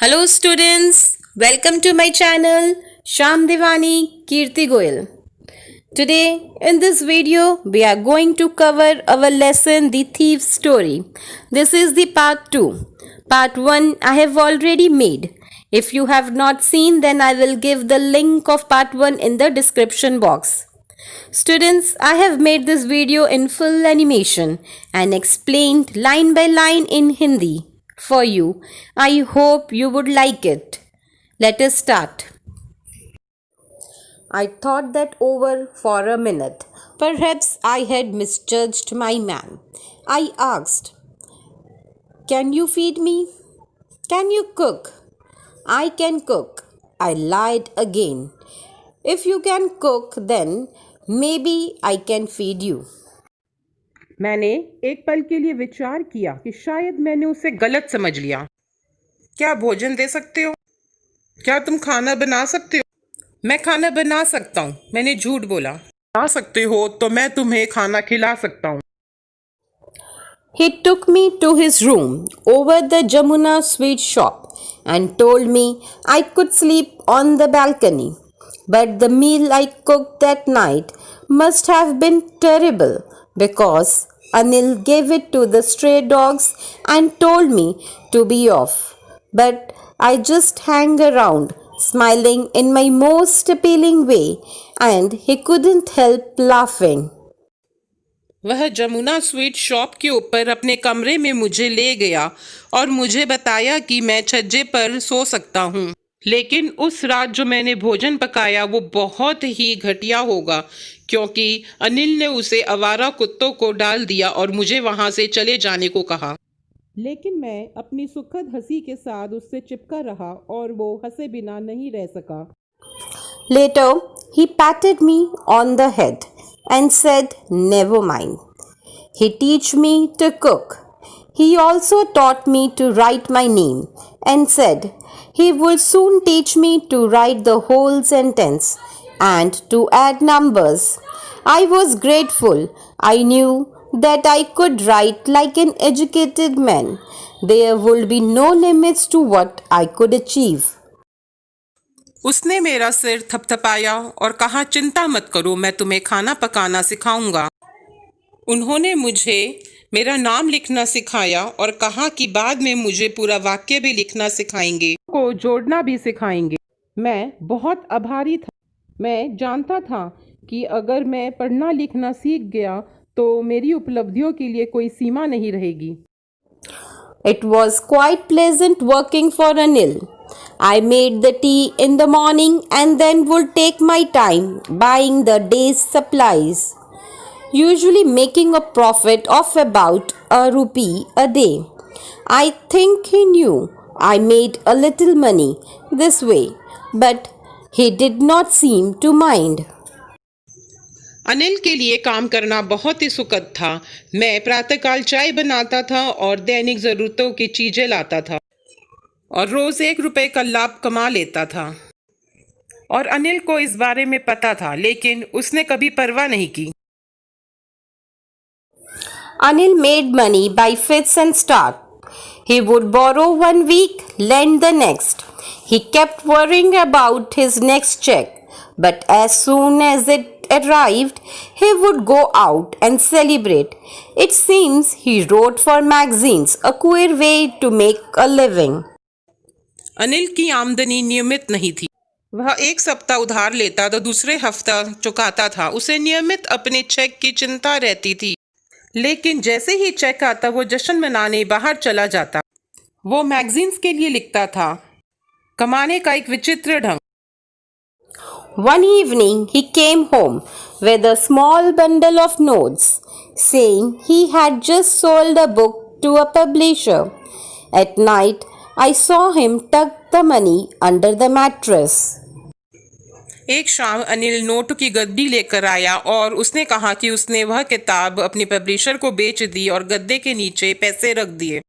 Hello students, welcome to my channel Sham Devani Kirti Goyal. Today in this video we are going to cover our lesson The Thief's Story. This is the part 2. Part 1 I have already made. If you have not seen, then I will give the link of part 1 in the description box. Students, I have made this video in full animation and explained line by line in Hindi for you. I hope you would like it. Let us start. I thought that over for a minute. Perhaps I had misjudged my man. I asked, "Can you feed me? Can you cook?" "I can cook." I lied again. "If you can cook, then maybe I can feed you." मैंने एक पल के लिए विचार किया कि शायद मैंने उसे गलत समझ लिया। क्या भोजन दे सकते हो? क्या तुम खाना बना सकते हो? मैं खाना बना सकता हूँ, मैंने झूठ बोला। बना सकते हो तो मैं तुम्हें खाना खिला सकता हूँ। He took me to his room over the Jamuna sweet shop and told me I could sleep on the balcony. But the meal I cooked that night must have been terrible because Anil gave it to the stray dogs and told me to be off. But I just hung around, smiling in my most appealing way, and he couldn't help laughing. वह Jamuna sweet shop के ऊपर अपने कमरे में मुझे ले गया और मुझे बताया कि मैं छज्जे पर सो सकता हूँ। लेकिन उस रात जो मैंने भोजन पकाया वो बहुत ही घटिया होगा, क्योंकि अनिल ने उसे आवारा कुत्तों को डाल दिया और मुझे वहां से चले जाने को कहा। लेकिन मैं अपनी सुखद हंसी के साथ उससे चिपका रहा और वो हंसे बिना नहीं रह सका। Later, he patted me on the head and said, "Never mind. He teach me to cook." He also taught me to write my name and said he would soon teach me to write the whole sentence and to add numbers. I was grateful. I knew that I could write like an educated man. There would be no limits to what I could achieve. उसने मेरा सिर थपथपाया और कहा, चिंता मत करो, मैं तुम्हें खाना पकाना सिखाऊंगा। उन्होंने मुझे मेरा नाम लिखना सिखाया और कहा कि बाद में मुझे पूरा वाक्य भी लिखना सिखाएंगे, को जोड़ना भी सिखाएंगे। मैं बहुत आभारी था। मैं जानता था कि अगर मैं पढ़ना लिखना सीख गया तो मेरी उपलब्धियों के लिए कोई सीमा नहीं रहेगी। It was quite pleasant working for Anil. I made the tea in the morning and then would take my time buying the day's supplies, usually making a profit of about ₹1 a day. I think he knew I made a little money this way, but he did not seem to mind. Anil के लिए काम करना बहुत ही सुखद था। मैं प्रातःकाल चाय बनाता था और दैनिक जरूरतों की चीजें लाता था और रोज ₹1 का लाभ कमा लेता था। और अनिल को इस बारे में पता था, लेकिन उसने कभी परवाह नहीं की। Anil made money by fits and start. He would borrow one week, lend the next. He kept worrying about his next check, but as soon as it arrived, he would go out and celebrate. It seems he wrote for magazines, a queer way to make a living. Anil की आमदनी नियमित नहीं थी। वह एक सप्ताह उधार लेता तो दूसरे हफ्ता चुकाता था। उसे नियमित अपने चेक की चिंता रहती थी, लेकिन जैसे ही चेक आता वो जश्न मनाने बाहर चला जाता। वो मैगजीन्स के लिए लिखता था। कमाने का एक विचित्र ढंग। One evening he came home with a small bundle of notes, saying he had just sold a book to a publisher. At night, I saw him tuck the money under the mattress. एक शाम Anil note की गद्दी लेकर आया और उसने कहा कि उसने वह किताब अपनी पब्लिशर को बेच दी और गद्दे के नीचे पैसे रख दिए।